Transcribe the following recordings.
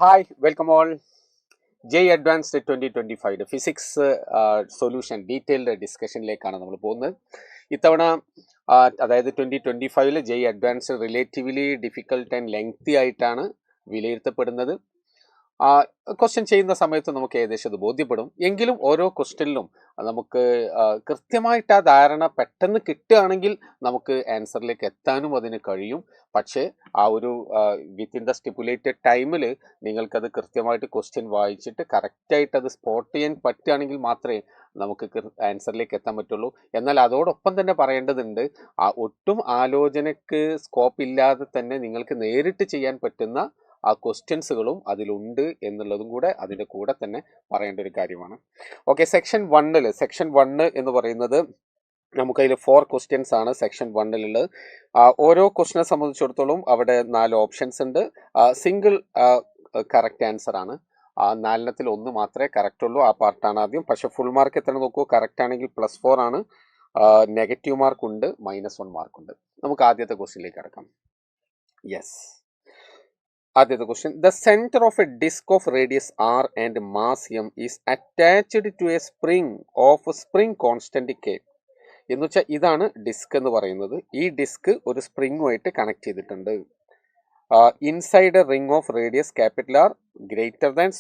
Hi, welcome all. JEE Advanced 2025 physics solution detailed ഡിസ്കഷനിലേക്കാണ് നമ്മൾ പോകുന്നത്. ഇത്തവണ അതായത് 2025 JEE advanced relatively difficult and lengthy ആയിട്ടാണ് വിലയിരുത്തപ്പെടുന്നത്. ക്വസ്റ്റ്യൻ ചെയ്യുന്ന സമയത്ത് നമുക്ക് ഏകദേശം അത് ബോധ്യപ്പെടും. എങ്കിലും ഓരോ ക്വസ്റ്റ്യനിലും നമുക്ക് കൃത്യമായിട്ട് ആ ധാരണ പെട്ടെന്ന് കിട്ടുകയാണെങ്കിൽ നമുക്ക് ആൻസറിലേക്ക് എത്താനും അതിന് കഴിയും. പക്ഷേ ആ ഒരു വിത്തിൻ ദ സ്റ്റിപ്പുലേറ്റഡ് ടൈമിൽ നിങ്ങൾക്കത് കൃത്യമായിട്ട് ക്വസ്റ്റ്യൻ വായിച്ചിട്ട് കറക്റ്റായിട്ട് അത് സ്പോട്ട് ചെയ്യാൻ പറ്റുകയാണെങ്കിൽ മാത്രമേ നമുക്ക് ആൻസറിലേക്ക് എത്താൻ പറ്റുള്ളൂ. എന്നാൽ അതോടൊപ്പം തന്നെ പറയേണ്ടതുണ്ട്, ഒട്ടും ആലോചനയ്ക്ക് സ്കോപ്പ് ഇല്ലാതെ തന്നെ നിങ്ങൾക്ക് നേരിട്ട് ചെയ്യാൻ പറ്റുന്ന ആ ക്വസ്റ്റ്യൻസുകളും അതിലുണ്ട് എന്നുള്ളതും കൂടെ അതിൻ്റെ കൂടെ തന്നെ പറയേണ്ട ഒരു കാര്യമാണ്. ഓക്കെ, സെക്ഷൻ 1 എന്ന് പറയുന്നത് നമുക്കതിൽ 4 ക്വസ്റ്റ്യൻസ് ആണ് സെക്ഷൻ 1 ഓരോ ക്വസ്റ്റിനെ സംബന്ധിച്ചിടത്തോളം അവിടെ 4 ഓപ്ഷൻസ് ഉണ്ട്. സിംഗിൾ കറക്റ്റ് ആൻസർ ആണ്. 4 1 മാത്രമേ കറക്റ്റ് ഉള്ളൂ. ആ പാർട്ടാണ് ആദ്യം. പക്ഷെ ഫുൾ മാർക്ക് എത്ര നോക്കൂ, കറക്റ്റ് ആണെങ്കിൽ +4 ആണ്, നെഗറ്റീവ് മാർക്ക് ഉണ്ട്, -1 മാർക്ക് ഉണ്ട്. നമുക്ക് ആദ്യത്തെ ക്വസ്റ്റ്യനിലേക്ക് കിടക്കാം. യെസ്, ആദ്യത്തെ question. The centre of a disc of radius r and mass m is attached to a spring constant k. എന്ന് വെച്ചാൽ ഇതാണ് ഡിസ്ക് എന്ന് പറയുന്നത്. ഈ ഡിസ്ക് ഒരു സ്പ്രിങ്ങുമായിട്ട് കണക്ട് ചെയ്തിട്ടുണ്ട്. Inside A ring of radius R greater than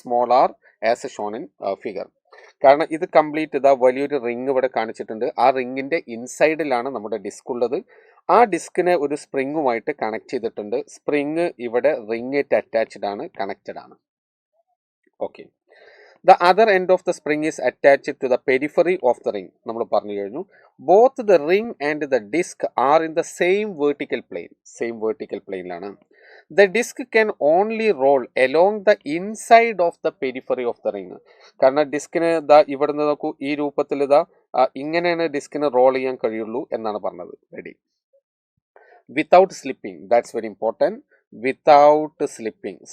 r as shown in figure. കാരണം ഇത് കംപ്ലീറ്റ് ഇതാ വലിയൊരു റിംഗ് ഇവിടെ കാണിച്ചിട്ടുണ്ട്. ആ റിംഗിന്റെ ഇൻസൈഡിലാണ് നമ്മുടെ ഡിസ്ക് ഉള്ളത്. ആ ഡിസ്കിനെ ഒരു സ്പ്രിങ്ങുമായിട്ട് കണക്ട് ചെയ്തിട്ടുണ്ട്. സ്പ്രിങ് ഇവിടെ റിംഗായിട്ട് അറ്റാച്ച്ഡ് ആണ്, കണക്റ്റഡ് ആണ്. Okay, the other end of the spring is attached to the periphery of the ring. നമ്മൾ പറഞ്ഞു കഴിഞ്ഞു. Both the ring and the disc are in the same vertical പ്ലെയിനിലാണ്. The disc can only roll along the inside of the periphery of the ring. കാരണം ഡിസ്കിന് ഇതാ ഇവിടുന്ന് നോക്കൂ, ഈ രൂപത്തിൽ ഇതാ ഇങ്ങനെയാണ് ഡിസ്കിന് റോൾ ചെയ്യാൻ കഴിയുള്ളൂ എന്നാണ് പറഞ്ഞത്. Ready, without slipping, that's very important. Without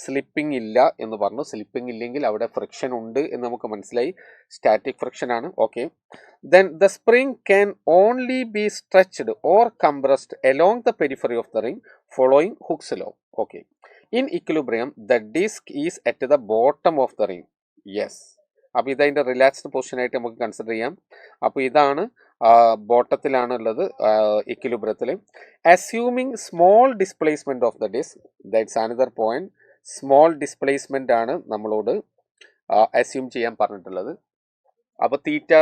slipping ഇല്ല എന്ന് പറഞ്ഞു. സ്ലിപ്പിംഗ് ഇല്ലെങ്കിൽ അവിടെ ഫ്രിക്ഷൻ ഉണ്ട് എന്ന് നമുക്ക് മനസ്സിലായി. സ്റ്റാറ്റിക് ഫ്രിക്ഷൻ ആണ്. Okay, then the spring can only be stretched or compressed along the periphery of the ring following Hooke's law. Okay, in equilibrium the disc is at the bottom of the ring. Yes, അപ്പോൾ ഇതതിൻ്റെ relaxed position ആയിട്ട് നമുക്ക് consider ചെയ്യാം. അപ്പോൾ ഇതാണ് ബോട്ടത്തിലാണ് ഉള്ളത് ഇക്വിലിബ്രിയത്തിൽ. Assuming small displacement of the disc, that's another point. Small displacement ആണ് നമ്മളോട് അസ്യൂം ചെയ്യാൻ പറഞ്ഞിട്ടുള്ളത്. അപ്പോൾ തീറ്റ,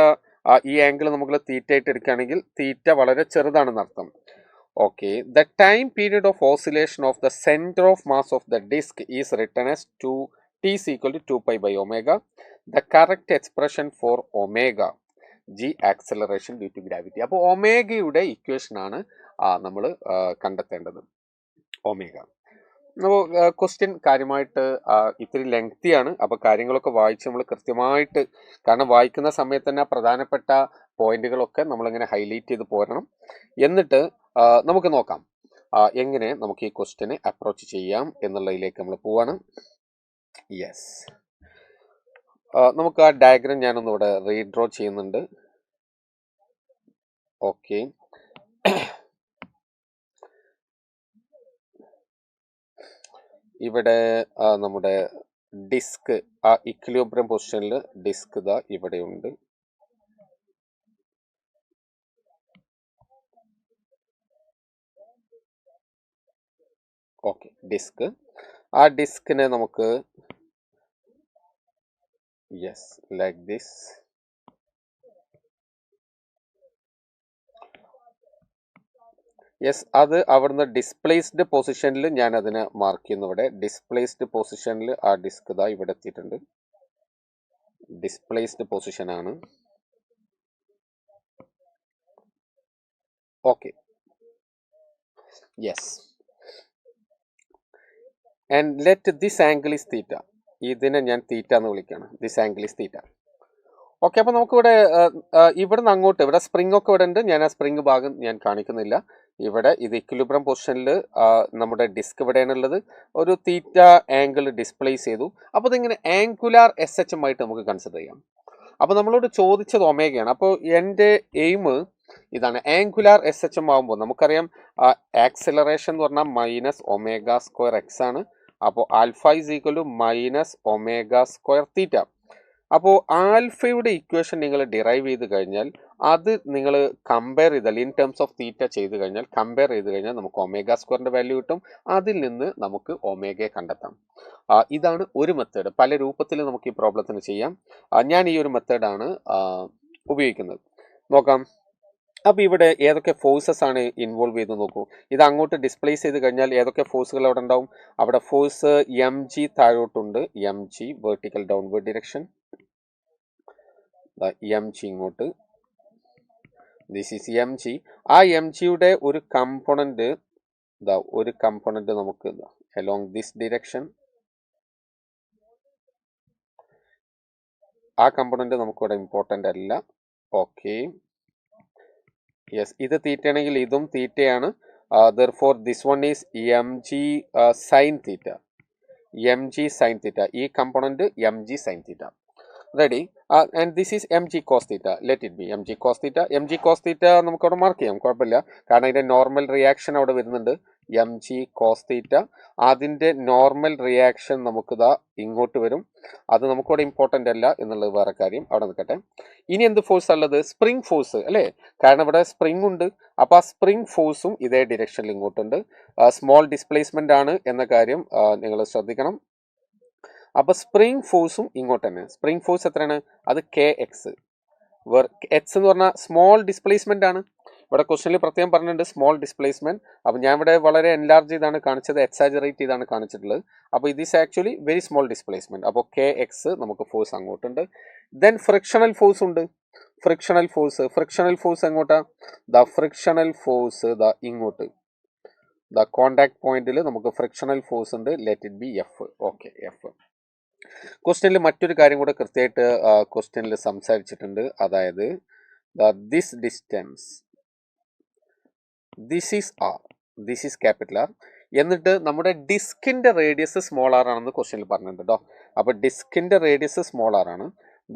ഈ ആംഗിൾ നമുക്ക് തീറ്റ ആയിട്ട് എടുക്കുകയാണെങ്കിൽ തീറ്റ വളരെ ചെറുതാണെന്ന് അർത്ഥം. Okay, the time period of oscillation of the centre of mass of the disc is written as t is equal to 2π/ω. The correct expression for omega, g acceleration due to gravity. അപ്പോൾ ഒമേഗയുടെ equation ആണ് നമ്മൾ കണ്ടെത്തേണ്ടത്. Omega. അപ്പോൾ question കാര്യമായിട്ട് ഇത്തിരി ലെങ്തിയാണ്. അപ്പോൾ കാര്യങ്ങളൊക്കെ വായിച്ച് നമ്മൾ കൃത്യമായിട്ട്, കാരണം വായിക്കുന്ന സമയത്ത് തന്നെ പ്രധാനപ്പെട്ട പോയിന്റുകളൊക്കെ നമ്മളിങ്ങനെ ഹൈലൈറ്റ് ചെയ്ത് പോരണം. എന്നിട്ട് നമുക്ക് നോക്കാം എങ്ങനെ നമുക്ക് ഈ ക്വസ്റ്റ്യനെ അപ്രോച്ച് ചെയ്യാം എന്നുള്ളതിലേക്ക് നമ്മൾ പോവാണ്. യെസ്, നമുക്ക് ആ ഡയഗ്രം ഞാനൊന്നിവിടെ റീഡ്രോ ചെയ്യുന്നുണ്ട്. ഓക്കെ, ഇവിടെ നമ്മുടെ ഡിസ്ക് ആ ഇക്വിലിബ്രിയം പൊസിഷനിൽ ഡിസ്ക് ഇതാ ഇവിടെയുണ്ട്. ഓക്കെ, ഡിസ്ക്, ആ ഡിസ്കിനെ നമുക്ക് യെസ് ലൈക്ക് ദിസ്. യെസ്, അത് അവിടുന്ന് ഡിസ്പ്ലേസ്ഡ് പൊസിഷനിൽ ഞാൻ അതിനെ മാർക്ക് ചെയ്യുന്നു. ഇവിടെ ഡിസ്പ്ലേസ്ഡ് പൊസിഷനിൽ ആ ഡിസ്ക് ഇതാ ഇവിടെ എത്തിയിട്ടുണ്ട്. ഡിസ്പ്ലേസ്ഡ് പൊസിഷൻ ആണ്. Okay, yes, and let this angle is തീറ്റ. ഇതിനെ ഞാൻ തീറ്റ എന്ന് വിളിക്കുകയാണ്. This angle is theta. Okay, അപ്പോൾ നമുക്കിവിടെ ഇവിടുന്ന് അങ്ങോട്ട്, ഇവിടെ സ്പ്രിംഗ് ഒക്കെ ഇവിടെ ഉണ്ട്. ഞാൻ ആ സ്പ്രിംഗ് ഭാഗം ഞാൻ കാണിക്കുന്നില്ല. ഇവിടെ ഇത് ഇക്വിലിബ്രിയം പൊസിഷനിൽ നമ്മുടെ ഡിസ്ക് ഇവിടെയാണുള്ളത്. ഒരു തീറ്റ ആംഗിൾ ഡിസ്പ്ലേസ് ചെയ്തു. അപ്പോൾ ഇതിങ്ങനെ ആംഗുലാർ SHM ആയിട്ട് നമുക്ക് കൺസിഡർ ചെയ്യാം. അപ്പോൾ നമ്മളോട് ചോദിച്ചത് ഒമേഗയാണ്. അപ്പോൾ എൻ്റെ എയിം ഇതാണ്. ആംഗുലാർ SHM ആകുമ്പോൾ നമുക്കറിയാം ആക്സിലറേഷൻ എന്ന് പറഞ്ഞാൽ -ω² x ആണ്. അപ്പോൾ alpha is equal to minus omega square theta. അപ്പോൾ ആൽഫയുടെ ഇക്വേഷൻ നിങ്ങൾ ഡിറൈവ് ചെയ്ത് കഴിഞ്ഞാൽ അത് നിങ്ങൾ കമ്പയർ ചെയ്താൽ ഇൻ ടേംസ് ഓഫ് തീറ്റ ചെയ്ത് കഴിഞ്ഞാൽ കമ്പയർ ചെയ്ത് കഴിഞ്ഞാൽ നമുക്ക് ഒമേഗ സ്ക്വയറിൻ്റെ വാല്യൂ കിട്ടും. അതിൽ നിന്ന് നമുക്ക് ഒമേഗയെ കണ്ടെത്താം. ഇതാണ് ഒരു മെത്തേഡ്. പല രൂപത്തിൽ നമുക്ക് ഈ പ്രോബ്ലത്തിന് ചെയ്യാം. ഞാൻ ഈ ഒരു മെത്തേഡാണ് ഉപയോഗിക്കുന്നത്. നോക്കാം. അപ്പോൾ ഇവിടെ ഏതൊക്കെ ഫോഴ്സസ് ആണ് ഇൻവോൾവ് ചെയ്ത് നോക്കൂ. ഇത് അങ്ങോട്ട് ഡിസ്പ്ലേസ് ചെയ്ത് കഴിഞ്ഞാൽ ഏതൊക്കെ ഫോഴ്സുകൾ അവിടെ ഉണ്ടാവും. അവിടെ ഫോഴ്സ് എം ജി താഴോട്ടുണ്ട്, M G vertical downward direction, M G ഇങ്ങോട്ട്, ദിസ് ഈസ് എം ജി. ആ എം ജിയുടെ ഒരു കമ്പോണന്റ് നമുക്ക് അലോങ് ദിസ് ഡിറക്ഷൻ, ആ കമ്പോണന്റ് നമുക്കിവിടെ ഇമ്പോർട്ടൻ്റ് അല്ല. ഓക്കെ, യെസ്, ഇത് തീറ്റയാണെങ്കിൽ ഇതും തീറ്റയാണ്. therefore this one is mg sin theta, mg sin theta. ഈ component mg sin theta. Ready. And this is mg cos theta. Let it B mg cos theta. mg cos theta നമുക്ക് അവിടെ mark ചെയ്യാം, കുഴപ്പമില്ല. കാരണം ഇതിന്റെ normal reaction അവിടെ വരുന്നുണ്ട്, mg cos theta. അതിന്റെ നോർമൽ റിയാക്ഷൻ നമുക്കിതാ ഇങ്ങോട്ട് വരും. അത് നമുക്കിവിടെ ഇമ്പോർട്ടൻ്റ് അല്ല എന്നുള്ളത് വേറെ കാര്യം, അവിടെ നിൽക്കട്ടെ. ഇനി എന്ത് ഫോഴ്സ് ഉള്ളത്? സ്പ്രിംഗ് ഫോഴ്സ് അല്ലേ? കാരണം ഇവിടെ സ്പ്രിംഗ് ഉണ്ട്. അപ്പോൾ ആ സ്പ്രിംഗ് ഫോഴ്സും ഇതേ ഡിറക്ഷനിൽ ഇങ്ങോട്ടുണ്ട്. സ്മോൾ ഡിസ്പ്ലേസ്മെന്റ് ആണ് എന്ന കാര്യം നിങ്ങൾ ശ്രദ്ധിക്കണം. അപ്പോൾ സ്പ്രിംഗ് ഫോഴ്സും ഇങ്ങോട്ട് തന്നെ. സ്പ്രിംഗ് ഫോഴ്സ് എത്രയാണ്? അത് കെ എക്സ്. എക്സ് എന്ന് പറഞ്ഞാൽ സ്മോൾ ഡിസ്പ്ലേസ്മെന്റ് ആണ്. ഇവിടെ ക്വസ്റ്റനിൽ പ്രത്യേകം പറഞ്ഞിട്ടുണ്ട് സ്മോൾ ഡിസ്പ്ലേസ്മെന്റ്. അപ്പോൾ ഞാൻ ഇവിടെ വളരെ എൻലാർജ് ചെയ്താണ് കാണിച്ചത്, എക്സാജറേറ്റ് ചെയ്താണ് കാണിച്ചിട്ടുള്ളത്. അപ്പോൾ ഇത് is actually very small displacement. അപ്പോൾ കെ എക്സ് നമുക്ക് ഫോഴ്സ് അങ്ങോട്ടുണ്ട്. ദെൻ ഫ്രിക്ഷണൽ ഫോഴ്സ് ഉണ്ട്. ഫ്രിക്ഷണൽ ഫോഴ്സ് എങ്ങോട്ടാ? ദ ഫ്രിക്ഷണൽ ഫോഴ്സ് ദ ഇങ്ങോട്ട്, ദ കോണ്ടാക്ട് പോയിന്റിൽ നമുക്ക് ഫ്രിക്ഷണൽ ഫോഴ്സ് ഉണ്ട്. Let it be F. Okay, F. ക്വസ്റ്റ്യനിൽ മറ്റൊരു കാര്യം കൂടെ കൃത്യമായിട്ട് ക്വസ്റ്റ്യനിൽ സംസാരിച്ചിട്ടുണ്ട്. അതായത് this distance, this is R, this is capital R. എന്നിട്ട് നമ്മുടെ ഡിസ്കിന്റെ റേഡിയസ് സ്മോൾ ആർ ആണെന്ന് ക്വസ്റ്റ്യനിൽ പറഞ്ഞിട്ടുണ്ട് കേട്ടോ. അപ്പോൾ ഡിസ്കിന്റെ റേഡിയസ് സ്മോൾ ആർ ആണ്.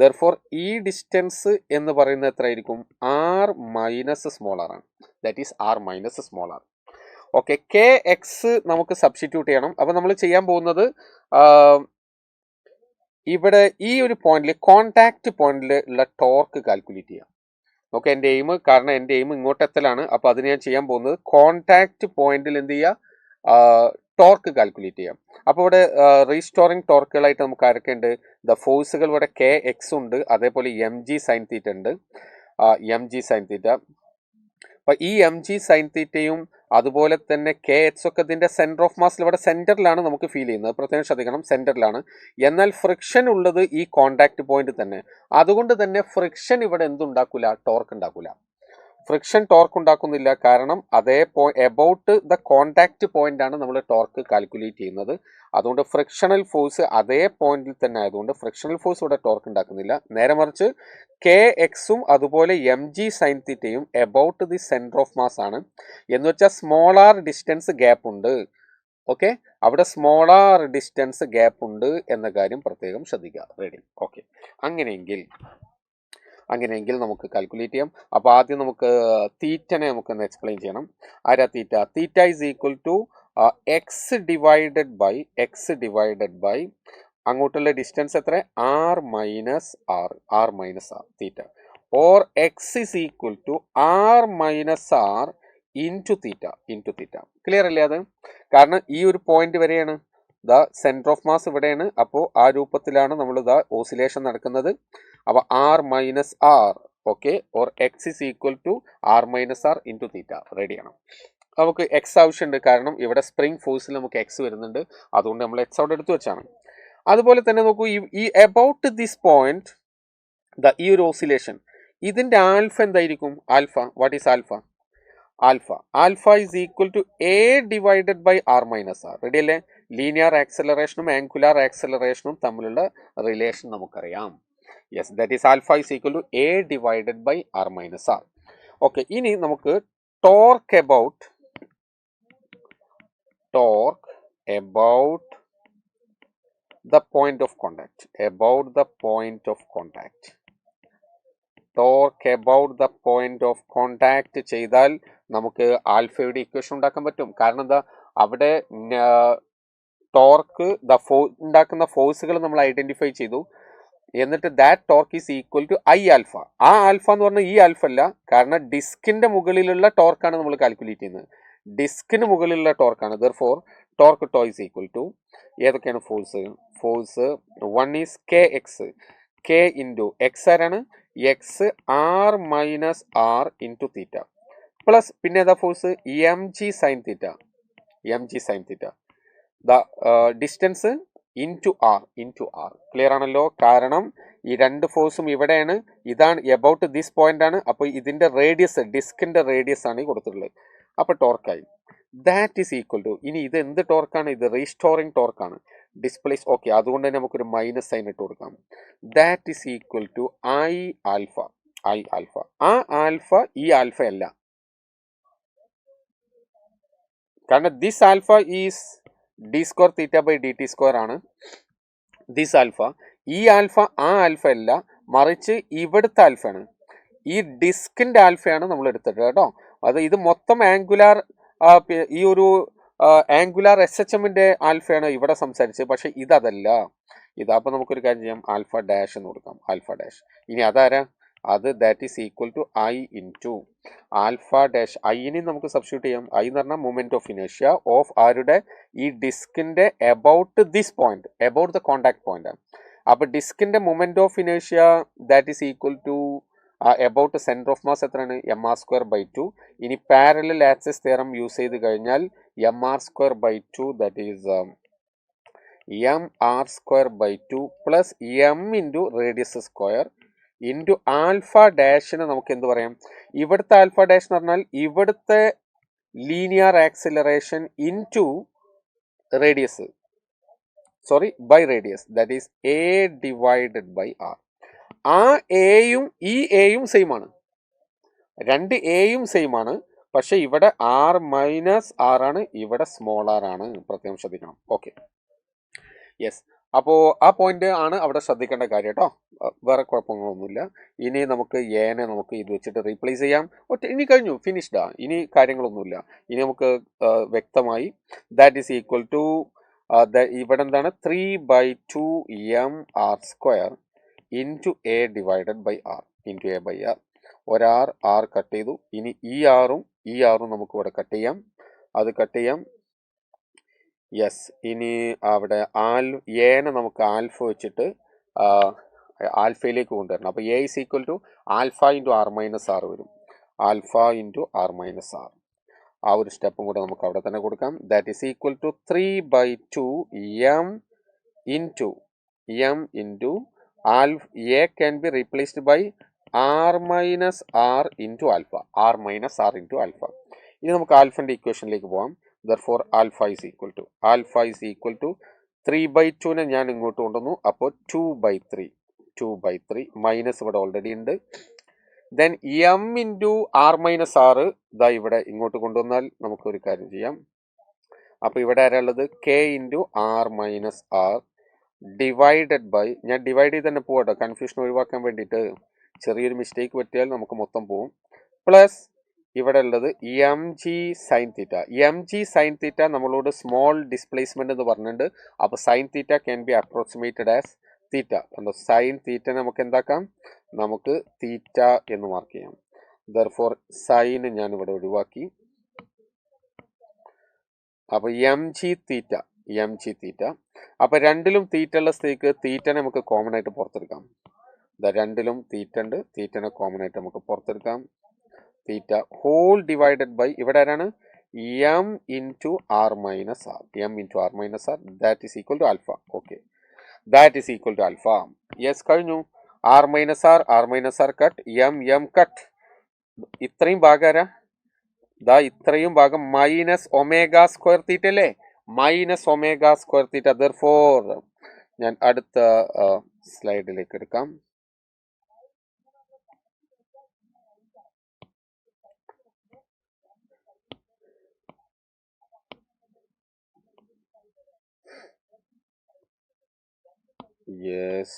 ദെർഫോർ ഈ ഡിസ്റ്റൻസ് എന്ന് പറയുന്നത് എത്രയായിരിക്കും? ആർ മൈനസ് സ്മോൾ ആർ ആണ്. That is R minus small R. Okay, K X നമുക്ക് സബ്സ്റ്റിറ്റ്യൂട്ട് ചെയ്യണം. അപ്പോൾ നമ്മൾ ചെയ്യാൻ പോകുന്നത് ഇവിടെ ഈ ഒരു പോയിന്റിൽ, കോണ്ടാക്ട് പോയിന്റിൽ ഉള്ള ടോർക്ക് കാൽക്കുലേറ്റ് ചെയ്യാം. ഓക്കെ, എൻ്റെ എയിം, കാരണം എൻ്റെ എയിം ഇങ്ങോട്ടെത്തലാണ്. അപ്പോൾ അതിന് ഞാൻ ചെയ്യാൻ പോകുന്നത് കോണ്ടാക്ട് പോയിന്റിൽ എന്ത് ചെയ്യുക? ടോർക്ക് കാൽക്കുലേറ്റ് ചെയ്യാം. അപ്പോൾ ഇവിടെ റീസ്റ്റോറിംഗ് ടോർക്കുകളായിട്ട് നമുക്ക് ആരൊക്കെയുണ്ട്? ദ ഫോഴ്സുകൾ ഇവിടെ കെ എക്സ് ഉണ്ട്, അതേപോലെ എം ജി സൈൻ തീറ്റ ഉണ്ട്, എം ജി സൈൻ തീറ്റ. അപ്പം ഈ എം ജി സൈൻ തീറ്റയും അതുപോലെ തന്നെ കെ എക്സ് ഒക്കെ ഇതിൻ്റെ സെൻറ്റർ ഓഫ് മാസിൽ ഇവിടെ സെൻറ്ററിലാണ് നമുക്ക് ഫീൽ ചെയ്യുന്നത്. പ്രത്യേകം ശ്രദ്ധിക്കണം, സെൻറ്ററിലാണ്. എന്നാൽ ഫ്രിക്ഷൻ ഉള്ളത് ഈ കോണ്ടാക്ട് പോയിന്റ് തന്നെ. അതുകൊണ്ട് തന്നെ ഫ്രിക്ഷൻ ഇവിടെ എന്തുണ്ടാക്കില്ല? ടോർക്ക് ഉണ്ടാക്കില്ല. ഫ്രിക്ഷൻ ടോർക്ക് ഉണ്ടാക്കുന്നില്ല. കാരണം അതേ എബൌട്ട് ദ കോണ്ടാക്ട് പോയിന്റ് ആണ് നമ്മൾ ടോർക്ക് കാൽക്കുലേറ്റ് ചെയ്യുന്നത്. അതുകൊണ്ട് ഫ്രിക്ഷണൽ ഫോഴ്സ് അതേ പോയിന്റിൽ തന്നെ ആയതുകൊണ്ട് ഫ്രിക്ഷണൽ ഫോഴ്സ് ഇവിടെ ടോർക്ക് ഉണ്ടാക്കുന്നില്ല. നേരെ മറിച്ച് കെ എക്സും അതുപോലെ എം ജി സൈൻ തീറ്റയും about the centre of mass ആണ്. എന്ന് വെച്ചാൽ സ്മോളാർ ഡിസ്റ്റൻസ് ഗ്യാപ്പ് ഉണ്ട്. ഓക്കെ, അവിടെ സ്മോളാർ ഡിസ്റ്റൻസ് ഗ്യാപ്പ് ഉണ്ട് എന്ന കാര്യം പ്രത്യേകം ശ്രദ്ധിക്കുക. റെഡി? ഓക്കെ, അങ്ങനെയെങ്കിൽ നമുക്ക് കാൽക്കുലേറ്റ് ചെയ്യാം. അപ്പോൾ ആദ്യം നമുക്ക് തീറ്റനെ നമുക്കൊന്ന് എക്സ്പ്ലെയിൻ ചെയ്യണം. ആരാ theta? Theta is equal to X divided by അങ്ങോട്ടുള്ള ഡിസ്റ്റൻസ് എത്ര? R minus R theta. Or X is equal to R minus R into theta. Clear അല്ലേ അത്? കാരണം ഈ ഒരു പോയിന്റ് വരെയാണ് ദ സെൻറ്റർ ഓഫ് മാസ് ഇവിടെയാണ്. അപ്പോൾ ആ രൂപത്തിലാണ് നമ്മൾ ദ ഓസിലേഷൻ നടക്കുന്നത്. അപ്പോൾ R minus R, okay, or X is equal to R minus R into theta. റെഡിയാണ്. നമുക്ക് എക്സ് ആവശ്യമുണ്ട്, കാരണം ഇവിടെ സ്പ്രിംഗ് ഫോഴ്സിൽ നമുക്ക് എക്സ് വരുന്നുണ്ട്. അതുകൊണ്ട് നമ്മൾ എക്സ് അവിടെ എടുത്തു വെച്ചാണ്. അതുപോലെ തന്നെ നോക്കൂ, ഈ അബൌട്ട് ദിസ് പോയിന്റ്, ഈ ഒരു ഓസിലേഷൻ, ഇതിൻ്റെ ആൽഫ എന്തായിരിക്കും? Alpha, what is alpha? Alpha is equal to A divided by R minus R. Ready അല്ലേ? ലീനിയർ ആക്സലറേഷനും ആംഗുലാർ ആക്സലറേഷനും തമ്മിലുള്ള റിലേഷൻ നമുക്കറിയാം. Yes, that is alpha is equal to A divided by R minus R. Okay, ഇനി നമുക്ക് torque about the point of contact, torque about the point of contact ചെയ്താൽ നമുക്ക് ആൽഫയുടെ ഇക്വേഷൻ ഉണ്ടാക്കാൻ പറ്റും. കാരണം എന്താ? അവിടെ ടോർക്ക് ഉണ്ടാക്കുന്ന ഫോഴ്സുകൾ നമ്മൾ ഐഡന്റിഫൈ ചെയ്തു. എന്നിട്ട് that torque is equal to I alpha. ആ ആൽഫ എന്ന് പറഞ്ഞാൽ ഈ ആൽഫ അല്ല, കാരണം ഡിസ്കിന്റെ മുകളിലുള്ള ടോർക്കാണ് നമ്മൾ കാൽക്കുലേറ്റ് ചെയ്യുന്നത്. ഡിസ്കിന് മുകളിലുള്ള ടോർക്കാണ്. Therefore torque tau is equal to ഏതൊക്കെയാണ് force 1 is K X, K into X ആരാണ്, X R minus R into theta, plus പിന്നെ ഏതാ force M G sine theta, the distance into R. Clear ആണല്ലോ? കാരണം ഈ രണ്ട് ഫോഴ്സും ഇവിടെയാണ്, ഇതാണ് എബൌട്ട് ദിസ് പോയിന്റ് ആണ്. അപ്പോൾ ഇതിന്റെ റേഡിയസ്, ഡിസ്കിന്റെ റേഡിയസ് ആണ് ഈ കൊടുത്തിട്ടുള്ളത്. അപ്പോൾ ടോർക്കായി. ദാറ്റ് ഈസ് ഈക്വൽ ടു, ഇനി ഇത് എന്ത് ടോർക്കാണ്, ഇത് റീസ്റ്റോറിംഗ് ടോർക്കാണ്. ഡിസ്പ്ലേസ് ഓക്കെ, അതുകൊണ്ട് തന്നെ നമുക്കൊരു മൈനസ് സൈൻ ഇട്ട് കൊടുക്കാം. That is equal to I alpha. ആ ആൽഫ ഈ ആൽഫ അല്ല, കാരണം this alpha is D square theta by D T square ആണ് ദിസ് ആൽഫ. ഈ ആൽഫ ആ ആൽഫ അല്ല, മറിച്ച് ഇവിടുത്തെ ആൽഫയാണ്, ഈ ഡിസ്കിന്റെ ആൽഫയാണ് നമ്മൾ എടുത്തിട്ട് കേട്ടോ. ഇത് മൊത്തം ആംഗുലാർ, ഈ ഒരു ആംഗുലാർ എസ് എച്ച് എമ്മിന്റെ ആൽഫയാണ് ഇവിടെ സംസാരിച്ചത്. പക്ഷെ ഇതല്ല. ഇതാകുമ്പോൾ നമുക്കൊരു കാര്യം ചെയ്യാം, ആൽഫ ഡാഷ് എന്ന് കൊടുക്കാം, ആൽഫ ഡാഷ്. ഇനി അതാരാ, അത് that is equal to I into alpha dash. ഐന് നമുക്ക് സബ്സ്റ്റിറ്റ്യൂട്ട് ചെയ്യാം. ഐ എന്ന് പറഞ്ഞാൽ മൂമെന്റ് ഓഫ് ഇനേഷ്യ ഓഫ് ആരുടെ, ഈ ഡിസ്കിന്റെ about this point, about the contact point. അപ്പൊ ഡിസ്കിന്റെ മൂമെന്റ് ഓഫ് ഇനേഷ്യ that is equal to about centre of mass എത്രയാണ്, എം ആർ സ്ക്വയർ ബൈ 2. ഇനി പാരലൽ ആക്സിസ് തിയറം യൂസ് ചെയ്ത് കഴിഞ്ഞാൽ M R square by 2 that is M R square by 2 plus M into radius square into alpha ഡാഷിന് നമുക്ക് എന്ത് പറയാം, ഇവിടുത്തെ alpha dash എന്ന് പറഞ്ഞാൽ ഇവിടുത്തെ linear acceleration into radius, sorry by radius, that is A divided by R. ആ എയും ഈ എയും സെയിം ആണ്, രണ്ട് എയും സെയിം ആണ്. പക്ഷെ ഇവിടെ ആർ മൈനസ് ആർ ആണ്, ഇവിടെ സ്മോൾ ആർ ആണ്, പ്രത്യേകം ശ്രദ്ധിക്കണം. Okay, yes. അപ്പോൾ ആ പോയിന്റ് ആണ് അവിടെ ശ്രദ്ധിക്കേണ്ട കാര്യം കേട്ടോ, വേറെ കുഴപ്പങ്ങളൊന്നുമില്ല. ഇനി നമുക്ക് എനെ നമുക്ക് ഇത് വെച്ചിട്ട് റീപ്ലേസ് ചെയ്യാം. ഇനി കഴിഞ്ഞു, ഫിനിഷ്ഡാ, ഇനി കാര്യങ്ങളൊന്നുമില്ല. ഇനി നമുക്ക് വ്യക്തമായി ദാറ്റ് ഈസ് ഈക്വൽ ടു ഇവിടെ എന്താണ് 3/2 M R square into A divided by R, into A by R. ഒരാർ ആർ കട്ട് ചെയ്തു. ഇനി ഈ ആറും നമുക്ക് ഇവിടെ കട്ട് ചെയ്യാം, അത് കട്ട് ചെയ്യാം. യെസ്. ഇനി അവിടെ എനെ നമുക്ക് ആൽഫ വെച്ചിട്ട് ആൽഫയിലേക്ക് കൊണ്ടുവരണം. അപ്പോൾ A is equal to alpha into R minus R വരും, alpha into R minus R. ആ ഒരു സ്റ്റെപ്പും കൂടെ നമുക്ക് അവിടെ തന്നെ കൊടുക്കാം. That is equal to 3/2 M into A can be replaced by R minus R into alpha, R minus R into alpha. ഇനി നമുക്ക് ആൽഫന്റെ ഇക്വേഷനിലേക്ക് പോകാം. Therefore alpha is equal to 3/2 നെ ഞാൻ ഇങ്ങോട്ട് കൊണ്ടുവന്നു, അപ്പോൾ 2/3 മൈനസ് ഇവിടെ ഓൾറെഡി ഉണ്ട്. Then M into R minus R ഇതാ ഇവിടെ ഇങ്ങോട്ട് കൊണ്ടുവന്നാൽ നമുക്കൊരു കാര്യം ചെയ്യാം. അപ്പോൾ ഇവിടെ ആരാ ഉള്ളത്, K into R minus R divided by, ഞാൻ ഡിവൈഡ് ചെയ്ത് തന്നെ പോകട്ടോ, കൺഫ്യൂഷൻ ഒഴിവാക്കാൻ വേണ്ടിയിട്ട്. ചെറിയൊരു മിസ്റ്റേക്ക് പറ്റിയാൽ നമുക്ക് മൊത്തം പോവും. പ്ലസ് ഇവിടെ ഉള്ളത് എം ജി സൈൻ തീറ്റ. നമ്മളോട് സ്മോൾ ഡിസ്പ്ലേസ്മെന്റ് എന്ന് പറഞ്ഞിട്ടുണ്ട്. അപ്പോൾ sine theta can be approximated as theta. എന്താ സൈൻ തീറ്റ നമുക്ക് എന്താക്കാം, നമുക്ക് തീറ്റ എന്ന് മാർക്ക് ചെയ്യാം. ദർഫോർ സൈൻ ഞാൻ ഇവിടെ ഒഴിവാക്കി. അപ്പോൾ എം ജി തീറ്റ. അപ്പോൾ രണ്ടിലും തീറ്റ ഉള്ള സ്ഥിതിക്ക് തീറ്റനെ നമുക്ക് കോമൺ ആയിട്ട് പുറത്തെടുക്കാം. രണ്ടിലും തീറ്റ ഉണ്ട്, തീറ്റനെ കോമൺ ആയിട്ട് നമുക്ക് പുറത്തെടുക്കാം. തീറ്റ ഹോൾ ഡിവൈഡഡ് ബൈ ഇവിടെ ആരാണ്, M into R minus R, that is equal to alpha. Okay, that is equal to alpha. Yes, കഴിഞ്ഞു. R minus R cut, M cut. ഇത്രയും ഭാഗം ആരാ, ഇത്രയും ഭാഗം മൈനസ് ഒമേഗ സ്ക്വയർ തീറ്റ അല്ലേ, മൈനസ് ഒമേഗ സ്ക്വയർ തീറ്റ. Therefore ഞാൻ അടുത്ത സ്ലൈഡിലേക്ക് എടുക്കാം. Yes.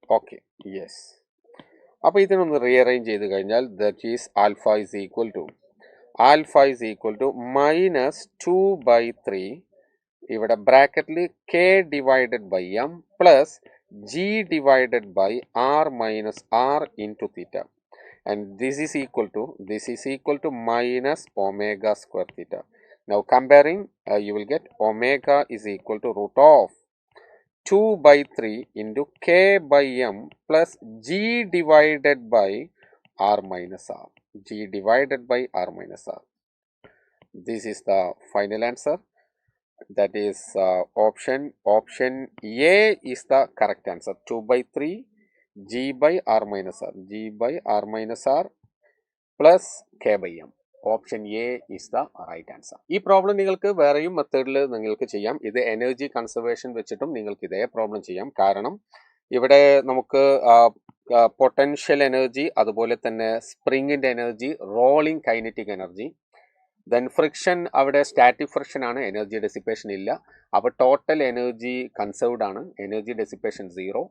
Okay. Yes. അപ്പോൾ ഇതിനൊന്ന് റീഅറേഞ്ച് ചെയ്ത് കഴിഞ്ഞാൽ that is alpha is equal to minus 2/3 ഇവിടെ ബ്രാക്കറ്റിൽ K divided by M plus G divided by R minus R into theta and this is equal to minus omega square theta. Now comparing, you will get omega is equal to root of 2/3 into k by m plus g divided by r minus r. This is the final answer. That is option A is the correct answer. 2/3 g by r minus r plus k by m. Option A is the right answer. ഈ problem നിങ്ങൾക്ക് വേറെയും മെത്തേഡിൽ നിങ്ങൾക്ക് ചെയ്യാം. ഇത് energy conservation വെച്ചിട്ടും നിങ്ങൾക്ക് ഇതേ പ്രോബ്ലം ചെയ്യാം. കാരണം ഇവിടെ നമുക്ക് പൊട്ടൻഷ്യൽ എനർജി, അതുപോലെ തന്നെ സ്പ്രിങ്ങിൻ്റെ energy, rolling kinetic energy, then friction, അവിടെ സ്റ്റാറ്റിക് ഫ്രിക്ഷൻ ആണ്, എനർജി ഡെസിപ്പേഷൻ ഇല്ല. അപ്പോൾ ടോട്ടൽ എനർജി കൺസേർവ്ഡ് ആണ്, എനർജി ഡെസിപ്പേഷൻ 0.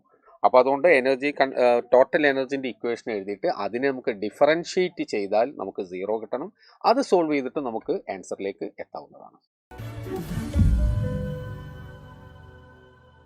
അപ്പോൾ അതുകൊണ്ട് ടോട്ടൽ എനർജിൻ്റെ ഇക്വേഷൻ എഴുതിയിട്ട് അതിനെ നമുക്ക് ഡിഫറൻഷ്യേറ്റ് ചെയ്താൽ നമുക്ക് 0 കിട്ടണം. അത് സോൾവ് ചെയ്തിട്ട് നമുക്ക് ആൻസറിലേക്ക് എത്താവുന്നതാണ്.